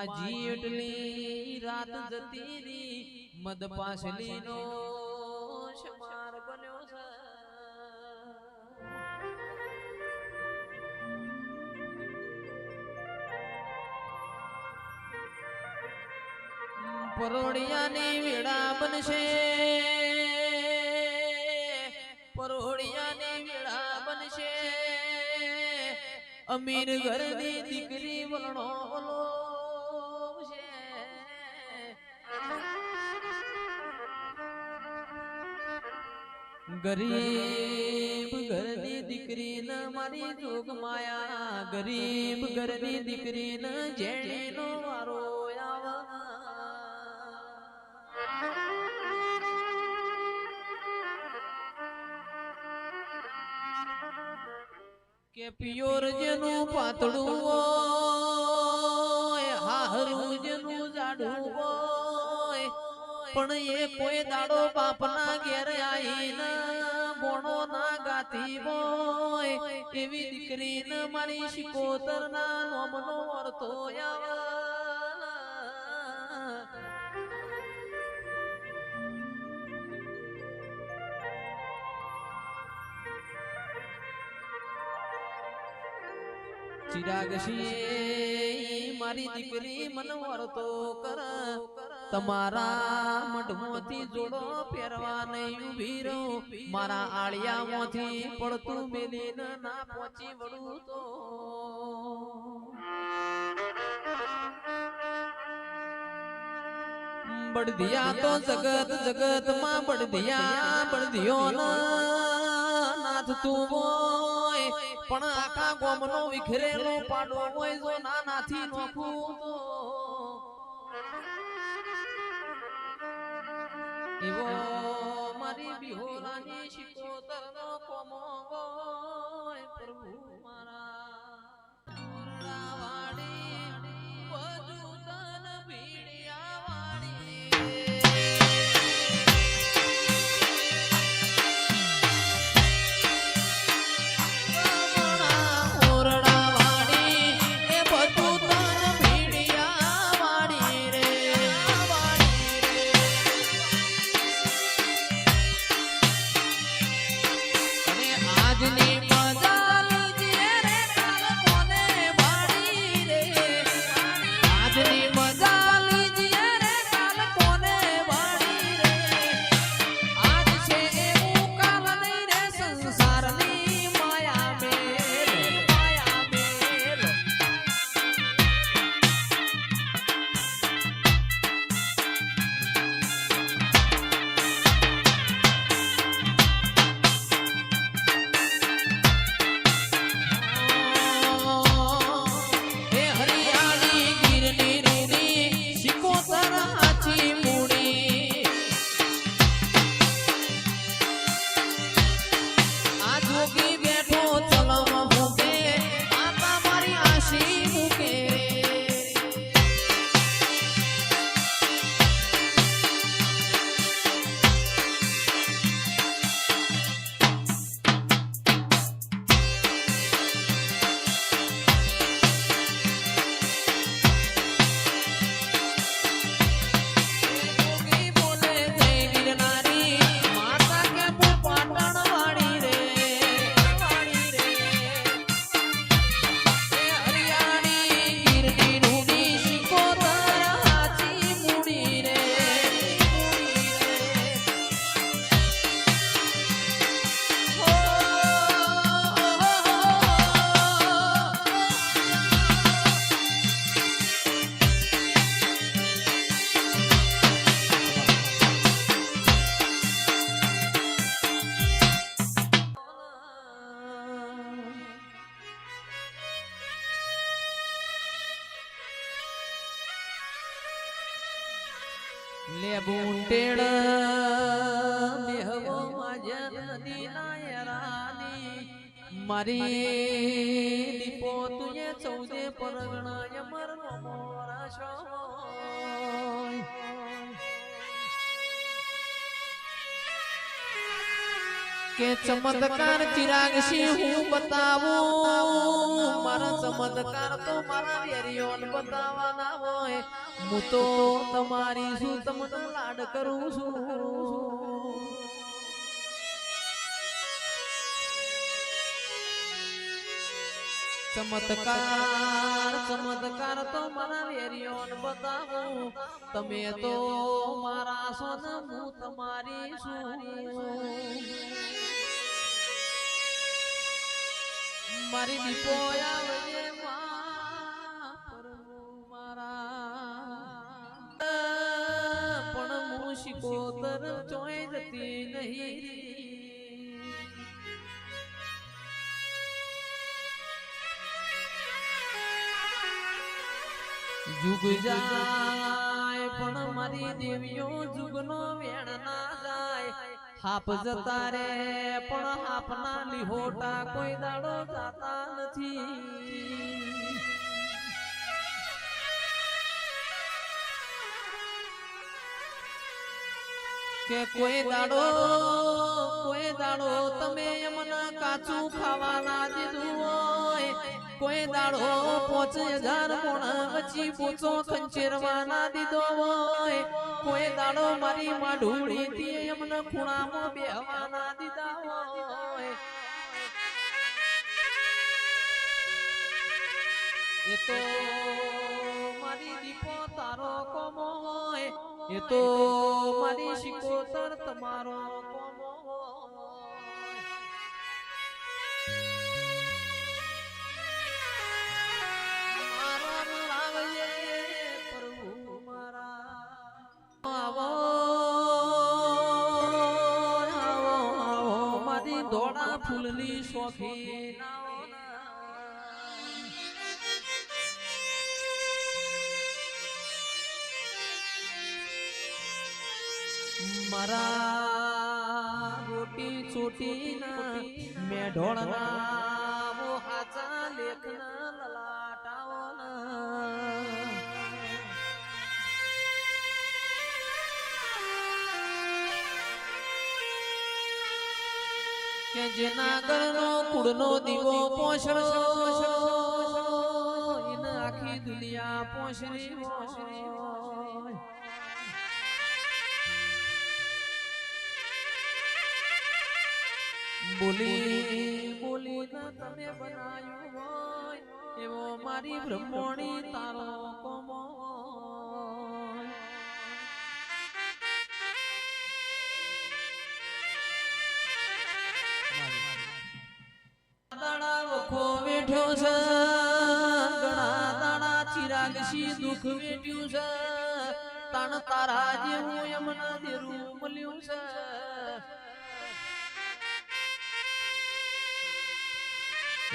માજી એટલી રાત જતી રી મદ પાસલી નો શમાર બન્યો છે પરોડિયાની વેળા બનશે પરોડિયાની વેળા બનશે અમીર ઘરની દીકરી વલણો ઓલો છે ગરીબ ઘરની દીકરી ન મારી જોગ માયા ગરીબ ઘરની દીકરી ન જેણીનો વારો કે પિયોર જેનું પાતળું હોય હારું જેનું જાડું હોય પણ એ કોઈ દાડો બાપના ઘેર આઈને બોણો ના ગાતી હોય એવી દીકરી ને મારી શિકોતર ના નોમનો વર્તો આવે ચિરાગશી મારી દીકરી મન વર્તો કર તમારા મઢમાંથી જોડો પહેરવા નહીં ઉભી રહું મારા આળિયામાંથી પડતું મેલીને ના પહોંચી વળું તો બળદિયા તો જગત જગત માં બળદિયા બળદિયો નાથ તું હોય પણ આખા ગોમનો વિખરેલો પાડો હોય જો નાનાથી નોખું તો એવો મારી બિહોરાની શિકોતર નો કોમો હોય પ્રભુ મારા વાડી બધું તન ભીડિયા વાડી લેબુંટેડ બેહવો માજન નદીના યરાની મારી દીપો તુએ ચૌદે પરગણા યમર મોરા છો કે ચમત્કાર ચિરાગ સિંહ હું બતાવું મારા ચમત્કાર તો મારા વેરિયોન બતાવવાના હોય હું તો તમારી શું તમને લાડ કરું છું ચમત્કાર તો મારા વેરિયોન બતાવું તમે તો મારા છો ને હું તમારી છું મારી દીપો આવજે મારા પણ હું શિકોતર ચોય જતી નહીં जुग जाय पण मारी देवियो जुगनो वेण ना जाय हाप जता रे पण हापना लिहोटा कोई दाडो जाता નથી કે કોઈ દાડો તમે એમના કાચું ખાવાના દીધું હોય કોઈ દાડો 5000 મોણા વચ્ચી પૂછો ખંચેરવાના દીધો હોય કોઈ દાડો મારી માઢુડી થી એમને ખૂણામાં બેહવાના દીધા હોય એ તો મારી દીપો તારો કોમો હોય એ તો મારી શિકોતર તમારો કોમો ધોળા ફૂલની શોખી મારા રોટી છોટી ના મેઢોળના વો હાચા લેખના લલાટાઓના કે જેના ઘરનો કુળનો દીવો પોષણો એને આખી દુનિયા પોષણી હોય બોલી ના તમે બનાયું હોય એવો મારી બ્રહ્મણી તારો કોમો વખો વેઠ્યો છે ઘણા દાડા ચિરાગશી દુઃખ વેઠ્યું છે તાણ તારા જેવું એમના દેરું મળ્યું છે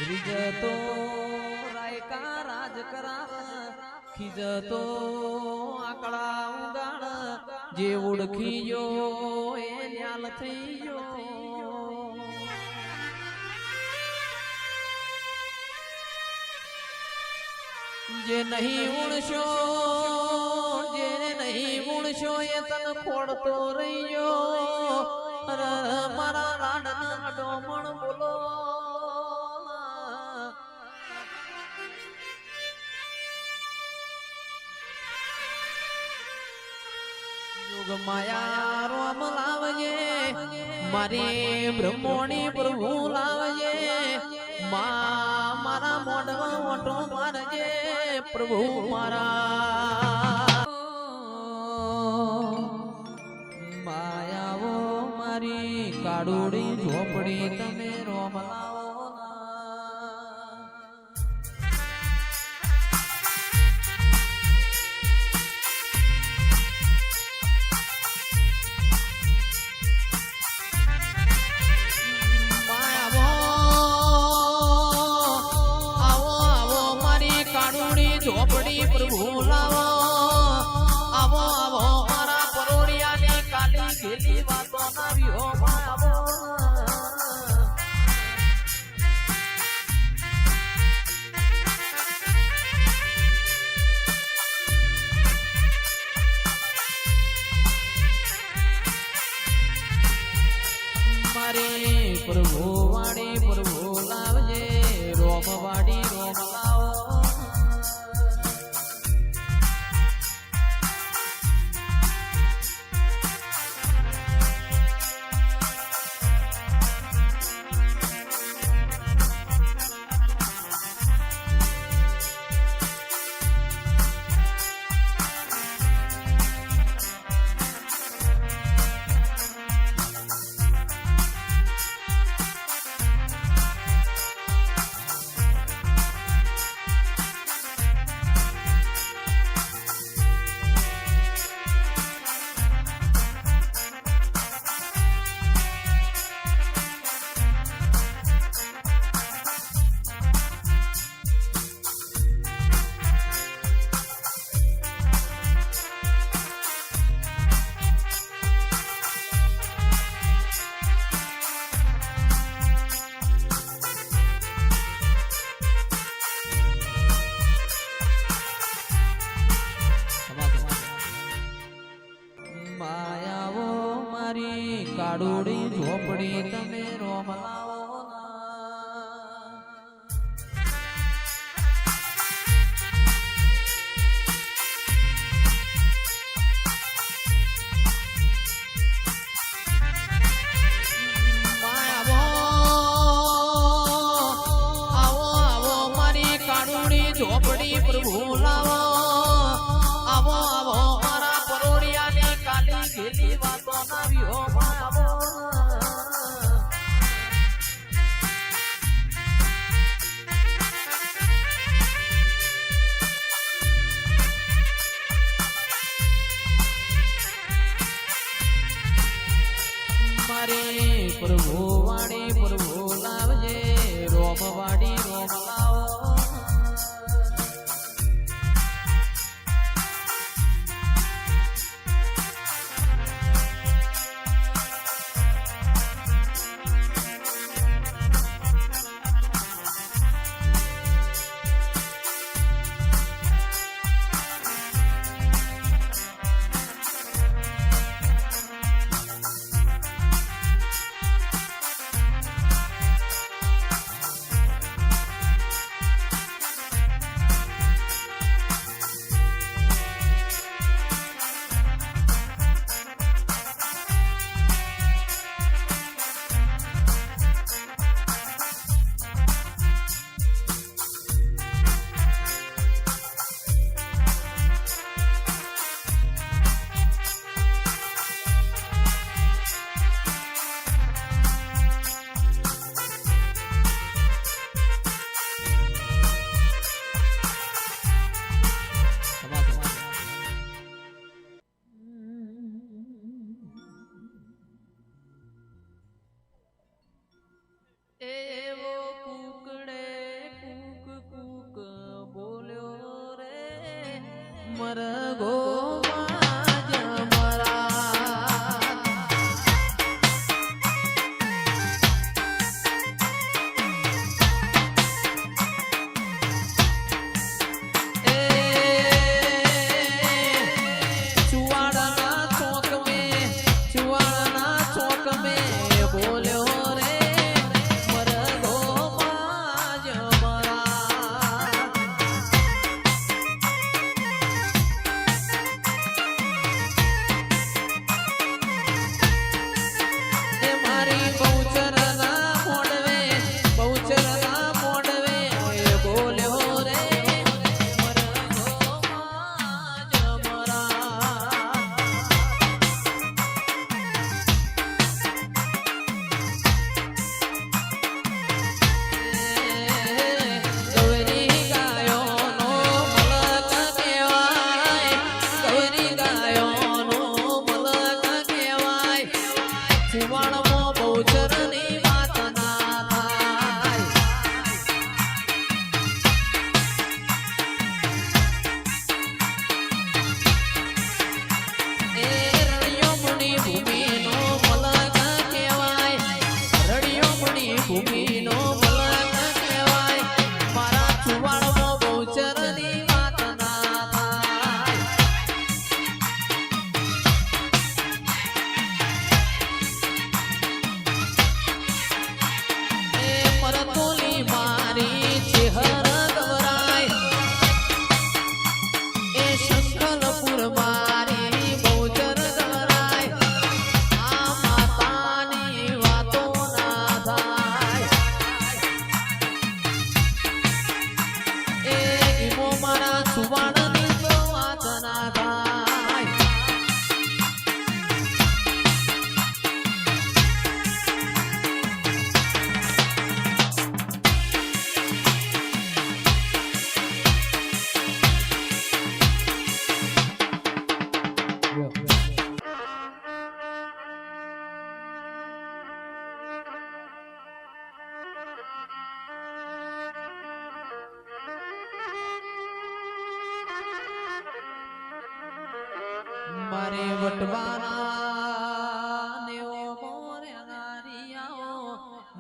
રીજતો રાયકા રાજ કરાવ ખીજતો આકડા ઉગાડ જે ઓળખી ગયો એ ન્યાલ થઈ ગયો જે નહીં ઉણશો જેને નહીં ઉણશો એ તન ખોડતો રહ્યો મારા લાડના ડોમણ બોલો યુગ માયા રોમ લાવજે મારી બ્રહ્મોણી પ્રભુ લાવજે મારા મોઢમાં ઓટો મારજે પ્રભુ મારા માયાવો મારી કાળુડી ઝોપડી તમે રોમ લાવો ઝોપડી પ્રભુ લાવો આવો આવો મારા પરોડિયાની કાલી ગેલી વાતો ના વિહો આવો મારે મારી પ્રભુ વાડી પ્રભુ લાવજે રોમ વાડી રોમ લાવો કાડોડી ઝોપડી તમે રોમ લાવો આવો મારી કાડોડી ઝોપડી પ્રભુ લાવો આવો આવો મારા પરોડિયાની કાલી ઘેલી વાતો ના વિહો પ્રભુ વાડી પ્રભુ લાવજે રોમ વાડી રોમ લાવો મરગો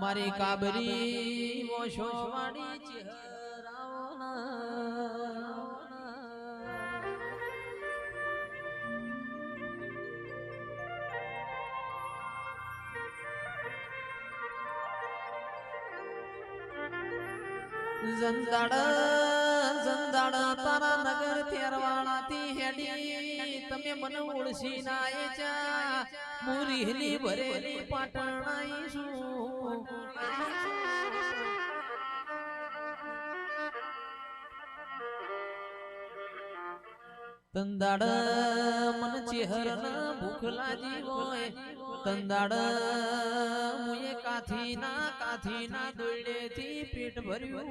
મારી કાબરી મોશો વાડી ચહેરાઓના જંદાડ જંદાડ તારા નગર તેરવાળાથી હેડી તમે મને ઓળસી નાય ચા મુરીહની ભરેલી પાટણ આઈશું તંદાડ મન ચહેરના ભૂખ લાગી હોય તંદાડ મુએ કાથી ના દોડેથી પેટ ભર્યું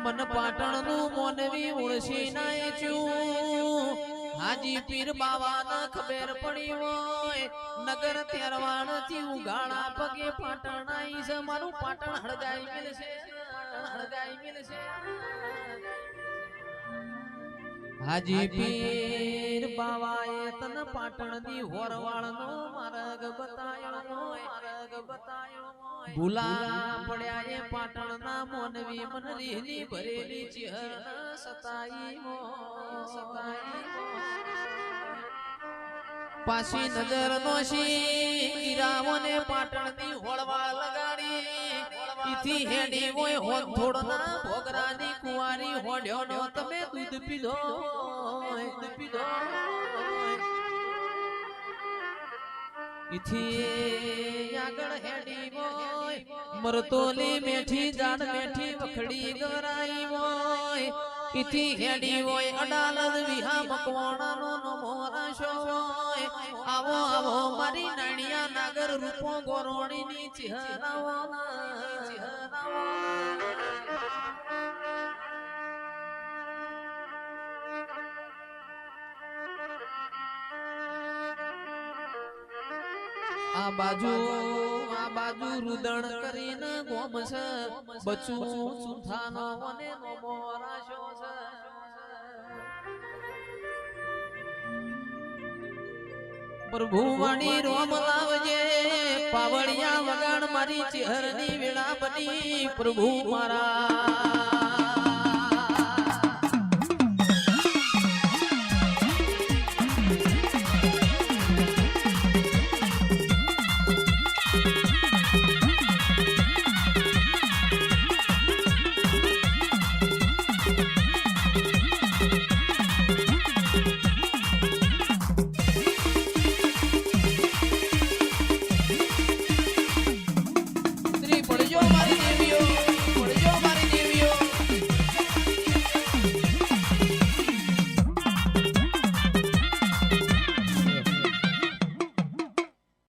મન પાટણનું મોનવી ઓળસી નાય છું હાજી પીર બાવાના ખબર પડી હોય નગર તેરવાણ થી ઉગાડા પગે પાટણ આઈ છે મારું પાટણ હળગાઈ મિલશે હાજી પીર બાવાએ તન પાટણની હોરવાળનો માર્ગ બતાયો ભૂલા પડ્યા એ પાટણના મોનવી મનરીની ભરેલી ચહેર સતાઈ પાછી નજર નોશી ગીરાઓને પાટણની હોળવાળ લગાડી ઈથી હેડી હોય હોત થોડના ભોગરાની કુંવારી હોડ્યો નો તમે દૂધ પીધો ઈથી આગળ હેડી હોય મરતોલી મેઠી જાડ મેઠી વખડી ગરાઈ હોય ઈથી હેડી હોય અડાલદ વિહા મકવાણાનો નમો રાશો હોય આવો આવો મારી નાણિયા નાગર રૂપો ગોરોણીની ચહેરાઓ આ બાજુ રુદણ કરીને ગોમસ બચું સુથાનો મને નમો રાશો છે પ્રભુ વાણી રોમ લાવજે પાવળિયા વગાડ મારી ચહેરની વેળા બની પ્રભુ મારા